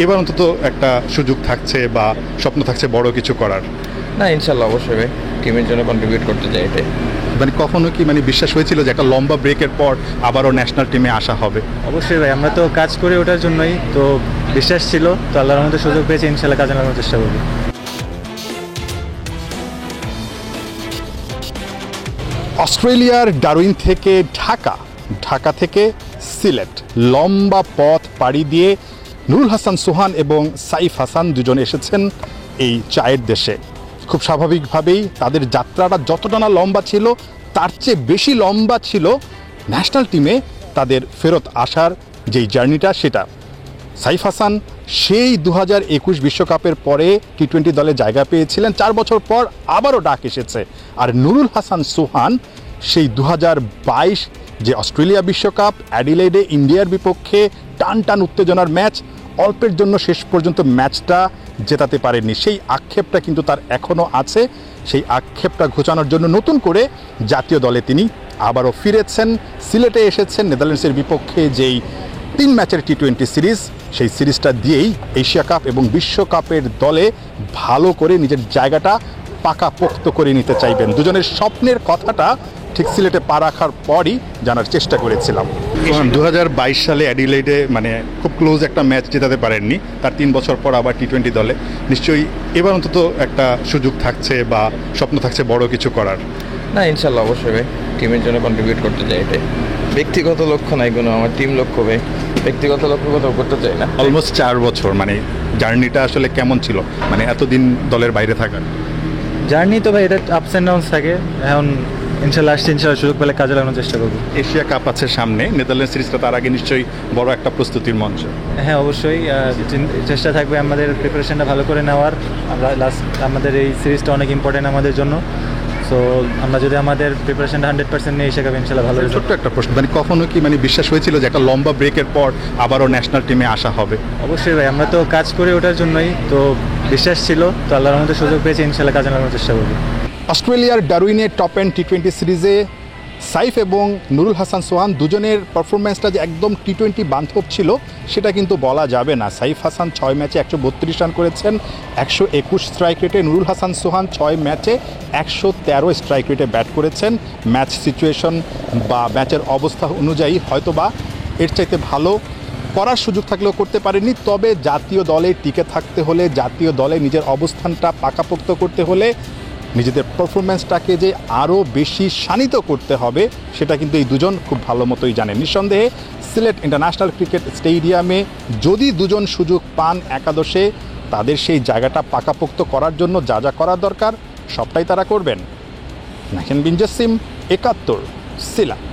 এবার অন্তত একটা সুযোগ থাকছে বা স্বপ্ন থাকছে বড় কিছু করার? না, ইনশাল্লাহ অবশ্যই ভাই, টিমের জন্য কন্ট্রিবিউট করতে চাই এটাই। মানে কখনো কি বিশ্বাস হয়েছিল যে একটা লম্বা ব্রেকের পর আবারও ন্যাশনাল টিমে আসা হবে? অবশ্যই ভাই, আমরা তো কাজ করি ওটার জন্যই, তো বিশ্বাস ছিল, তো আল্লাহর মধ্যে সুযোগ পেয়েছি, ইনশাল্লাহ কাজে লাগানোর চেষ্টা করবো। অস্ট্রেলিয়ার ডারউইন থেকে ঢাকা, ঢাকা থেকে সিলেট, লম্বা পথ পাড়ি দিয়ে নুরুল হাসান সোহান এবং সাইফ হাসান দুজন এসেছেন এই চায়ের দেশে। খুব স্বাভাবিকভাবেই তাদের যাত্রাটা যতটা না লম্বা ছিল তার চেয়ে বেশি লম্বা ছিল ন্যাশনাল টিমে তাদের ফেরত আসার যেই জার্নিটা সেটা। সাইফ হাসান সেই 2021 বিশ্বকাপের পরে টি-20 দলে জায়গা পেয়েছিলেন, 4 বছর পর আবারও ডাক এসেছে। আর নুরুল হাসান সোহান সেই 2022 যে অস্ট্রেলিয়া বিশ্বকাপ, অ্যাডিলেডে ইন্ডিয়ার বিপক্ষে টান টান উত্তেজনার ম্যাচ, অল্পের জন্য শেষ পর্যন্ত ম্যাচটা জেতাতে পারেননি, সেই আক্ষেপটা কিন্তু তার এখনও আছে। সেই আক্ষেপটা ঘোচানোর জন্য নতুন করে জাতীয় দলে তিনি আবারও ফিরেছেন, সিলেটে এসেছেন নেদারল্যান্ডসের বিপক্ষে যেই 3 ম্যাচের টি-20 সিরিজ, সেই সিরিজটা দিয়েই এশিয়া কাপ এবং বিশ্বকাপের দলে ভালো করে নিজের জায়গাটা পাকাপোক্ত করে নিতে চাইবেন। দুজনের স্বপ্নের কথাটা ঠিক সিলেটে পা রাখার পরই জানার চেষ্টা করেছিলাম। 2022 সালে অ্যাডিলেডে খুব ক্লোজ একটা ম্যাচ জেতাতে পারেননি, তার 3 বছর পর আবার টি-20 দলে। নিশ্চয়ই এবার অন্তত একটা সুযোগ থাকছে বা স্বপ্ন থাকছে বড় কিছু করার? না, ইনশাল্লাহ অবশ্যই ভাই, টিমের জন্য কন্ট্রিবিউট করতে চাই এটাই। ব্যক্তিগত লক্ষ্য নাই কোনো, আমার টিম লক্ষ্য ভাই, ব্যক্তিগত লক্ষ্য কোথাও করতে চাই না। অলমোস্ট 4 বছর, জার্নিটা আসলে কেমন ছিল এতদিন দলের বাইরে থাকার? জার্নি তো ভাই, এটা আপস অ্যান্ড ডাউনস থাকে। এখন ইনশাল্লাহ আসছে, ইনশাল্লাহ সুযোগ পেলে কাজে লাগানোর চেষ্টা করবো। এশিয়া কাপ আছে সামনে, নেদারল্যান্ড সিরিজটা তার আগে নিশ্চয়ই বড় একটা প্রস্তুতির মঞ্চ। হ্যাঁ অবশ্যই, চেষ্টা থাকবে আমাদের প্রিপারেশনটা ভালো করে নেওয়ার। আমরা আমাদের এই সিরিজটা অনেক ইম্পর্টেন্ট আমাদের জন্য, সো আমরা যদি আমাদের প্রিপারেশনটা 100% নিয়ে এসে যাবে, ইনশাল্লাহ ভালো। ছোট্ট একটা প্রশ্ন, কখনো কি বিশ্বাস হয়েছিল যে একটা লম্বা ব্রেকের পর আবারও ন্যাশনাল টিমে আসা হবে? অবশ্যই ভাই, আমরা তো কাজ করি ওটার জন্যই, তো বিশ্বাস ছিল, তো আল্লাহর মধ্যে সুযোগ পেয়েছি, ইনশাল্লাহ কাজে লাগানোর চেষ্টা করবো। অস্ট্রেলিয়ার ডারউইনের টপ এন্ড টি-20 সিরিজে সাইফ এবং নুরুল হাসান সোহান দুজনের পারফরমেন্সটা যে একদম টি-20 বান্ধব ছিল সেটা কিন্তু বলা যাবে না। সাইফ হাসান 6 ম্যাচে 132 রান করেছেন 121 স্ট্রাইক রেটে, নুরুল হাসান সোহান 6 ম্যাচে 113 স্ট্রাইক রেটে ব্যাট করেছেন। ম্যাচ সিচুয়েশন বা ম্যাচের অবস্থা অনুযায়ী হয়তোবা এর চাইতে ভালো করার সুযোগ থাকলেও করতে পারেনি। তবে জাতীয় দলে টিকে থাকতে হলে, জাতীয় দলে নিজের অবস্থানটা পাকাপোক্ত করতে হলে, নিজেদের পারফরমেন্সটাকে যে আরও বেশি শানিত করতে হবে সেটা কিন্তু এই দুজন খুব ভালো মতোই জানেন। নিঃসন্দেহে সিলেট ইন্টারন্যাশনাল ক্রিকেট স্টেডিয়ামে যদি দুজন সুযোগ পান একাদশে, তাদের সেই জায়গাটা পাকাপোক্ত করার জন্য যা যা করার দরকার সবটাই তারা করবেন। নাহিন বিন জাসিম, 71, সিলেট।